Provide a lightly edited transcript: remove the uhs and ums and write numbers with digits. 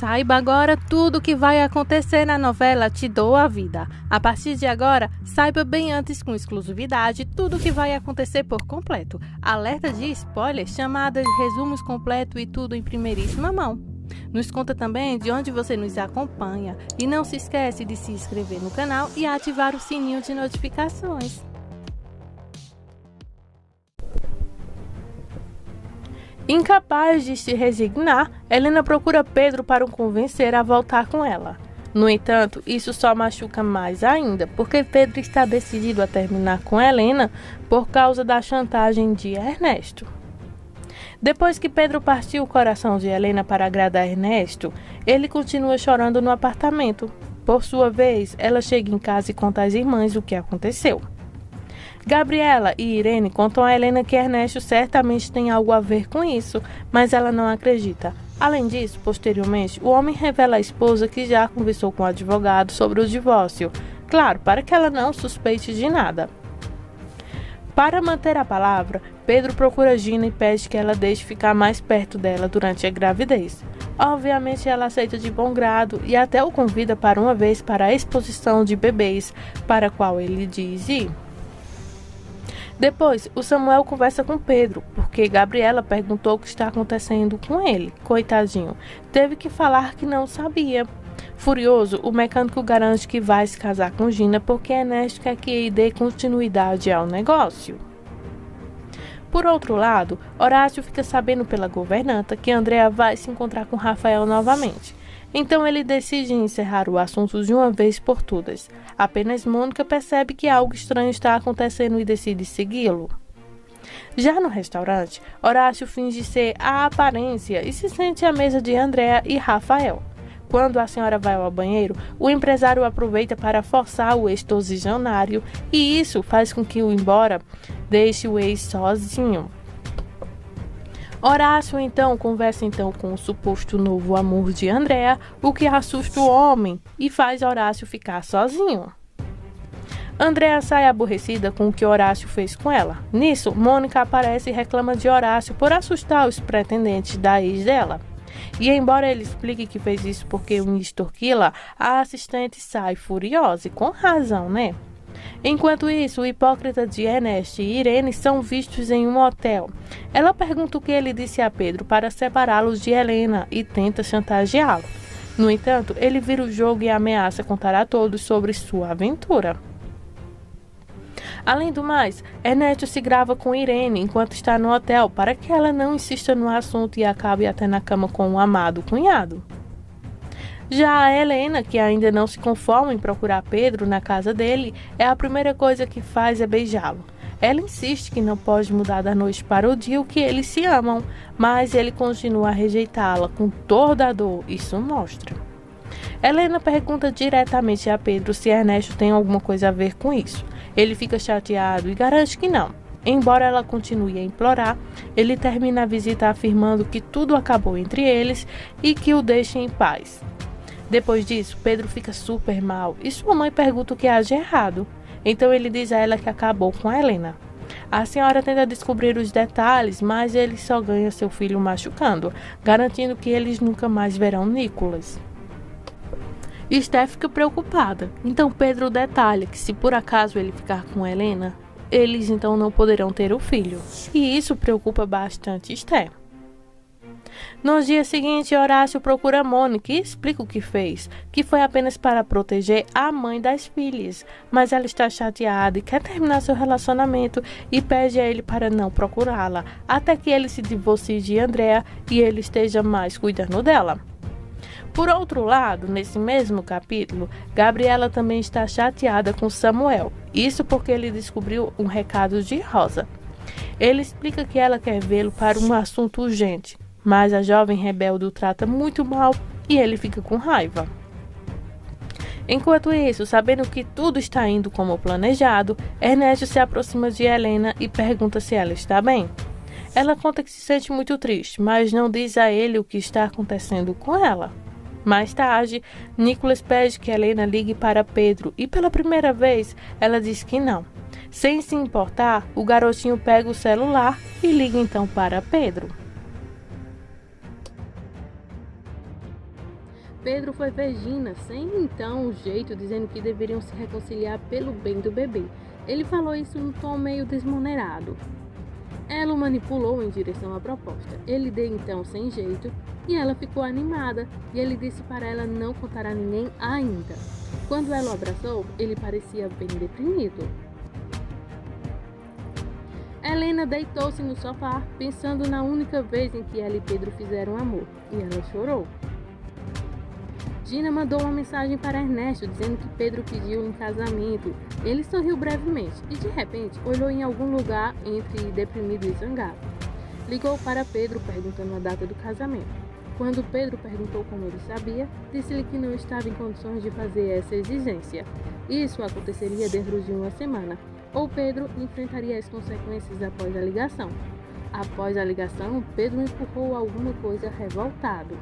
Saiba agora tudo o que vai acontecer na novela Te Dou a Vida. A partir de agora, saiba bem antes com exclusividade tudo o que vai acontecer por completo. Alerta de spoiler, chamadas, resumos completos e tudo em primeiríssima mão. Nos conta também de onde você nos acompanha e não se esquece de se inscrever no canal e ativar o sininho de notificações. Incapaz de se resignar, Helena procura Pedro para o convencer a voltar com ela. No entanto, isso só machuca mais ainda, porque Pedro está decidido a terminar com Helena por causa da chantagem de Ernesto. Depois que Pedro partiu o coração de Helena para agradar Ernesto, ele continua chorando no apartamento. Por sua vez, ela chega em casa e conta às irmãs o que aconteceu. Gabriela e Irene contam a Helena que Ernesto certamente tem algo a ver com isso, mas ela não acredita. Além disso, posteriormente, o homem revela à esposa que já conversou com o advogado sobre o divórcio, claro, para que ela não suspeite de nada. Para manter a palavra, Pedro procura Gina e pede que ela deixe ficar mais perto dela durante a gravidez. Obviamente ela aceita de bom grado e até o convida para uma vez para a exposição de bebês, para a qual ele diz ir. Depois, o Samuel conversa com Pedro, porque Gabriela perguntou o que está acontecendo com ele. Coitadinho, teve que falar que não sabia. Furioso, o mecânico garante que vai se casar com Gina porque Ernesto quer que ele dê continuidade ao negócio. Por outro lado, Horácio fica sabendo pela governanta que Andréa vai se encontrar com Rafael novamente. Então ele decide encerrar o assunto de uma vez por todas. Apenas Mônica percebe que algo estranho está acontecendo e decide segui-lo. Já no restaurante, Horácio finge ser a aparência e se sente à mesa de Andréa e Rafael. Quando a senhora vai ao banheiro, o empresário aproveita para forçar o ex-torcionário e isso faz com que o embora deixe o ex sozinho. Horácio então conversa com o suposto novo amor de Andréa, o que assusta o homem e faz Horácio ficar sozinho. Andréa sai aborrecida com o que Horácio fez com ela. Nisso, Mônica aparece e reclama de Horácio por assustar os pretendentes da ex dela. E embora ele explique que fez isso porque o extorquila, a assistente sai furiosa e com razão, né? Enquanto isso, o hipócrita de Ernesto e Irene são vistos em um hotel. Ela pergunta o que ele disse a Pedro para separá-los de Helena e tenta chantageá-lo. No entanto, ele vira o jogo e ameaça contar a todos sobre sua aventura. Além do mais, Ernesto se grava com Irene enquanto está no hotel para que ela não insista no assunto e acabe até na cama com o amado cunhado. Já a Helena, que ainda não se conforma em procurar Pedro na casa dele, a primeira coisa que faz é beijá-lo. Ela insiste que não pode mudar da noite para o dia o que eles se amam, mas ele continua a rejeitá-la com toda a dor, isso mostra. Helena pergunta diretamente a Pedro se Ernesto tem alguma coisa a ver com isso. Ele fica chateado e garante que não. Embora ela continue a implorar, ele termina a visita afirmando que tudo acabou entre eles e que o deixe em paz. Depois disso, Pedro fica super mal e sua mãe pergunta o que há de errado. Então ele diz a ela que acabou com a Helena. A senhora tenta descobrir os detalhes, mas ele só ganha seu filho machucando, garantindo que eles nunca mais verão Nicolas. Esther fica preocupada, então Pedro detalha que se por acaso ele ficar com Helena, eles então não poderão ter o filho. E isso preocupa bastante Esther. No dia seguinte, Horácio procura Mônica e explica o que fez, que foi apenas para proteger a mãe das filhas, mas ela está chateada e quer terminar seu relacionamento e pede a ele para não procurá-la, até que ele se divorcie de Andréa e ele esteja mais cuidando dela. Por outro lado, nesse mesmo capítulo, Gabriela também está chateada com Samuel, isso porque ele descobriu um recado de Rosa. Ele explica que ela quer vê-lo para um assunto urgente, mas a jovem rebelde o trata muito mal e ele fica com raiva. Enquanto isso, sabendo que tudo está indo como planejado, Ernesto se aproxima de Helena e pergunta se ela está bem. Ela conta que se sente muito triste, mas não diz a ele o que está acontecendo com ela. Mais tarde, Nicolas pede que Helena ligue para Pedro e pela primeira vez ela diz que não. Sem se importar, o garotinho pega o celular e liga então para Pedro. Pedro foi ver Gina, sem então um jeito, dizendo que deveriam se reconciliar pelo bem do bebê. Ele falou isso num tom meio desmonerado. Ela o manipulou em direção à proposta. Ele deu então sem jeito e ela ficou animada, e ele disse para ela não contar a ninguém ainda. Quando ela o abraçou, ele parecia bem deprimido. Helena deitou-se no sofá, pensando na única vez em que ela e Pedro fizeram amor, e ela chorou. Gina mandou uma mensagem para Ernesto dizendo que Pedro pediu em casamento. Ele sorriu brevemente e de repente olhou em algum lugar entre deprimido e zangado. Ligou para Pedro perguntando a data do casamento. Quando Pedro perguntou como ele sabia, disse-lhe que não estava em condições de fazer essa exigência. Isso aconteceria dentro de uma semana, ou Pedro enfrentaria as consequências após a ligação. Após a ligação, Pedro empurrou alguma coisa revoltado.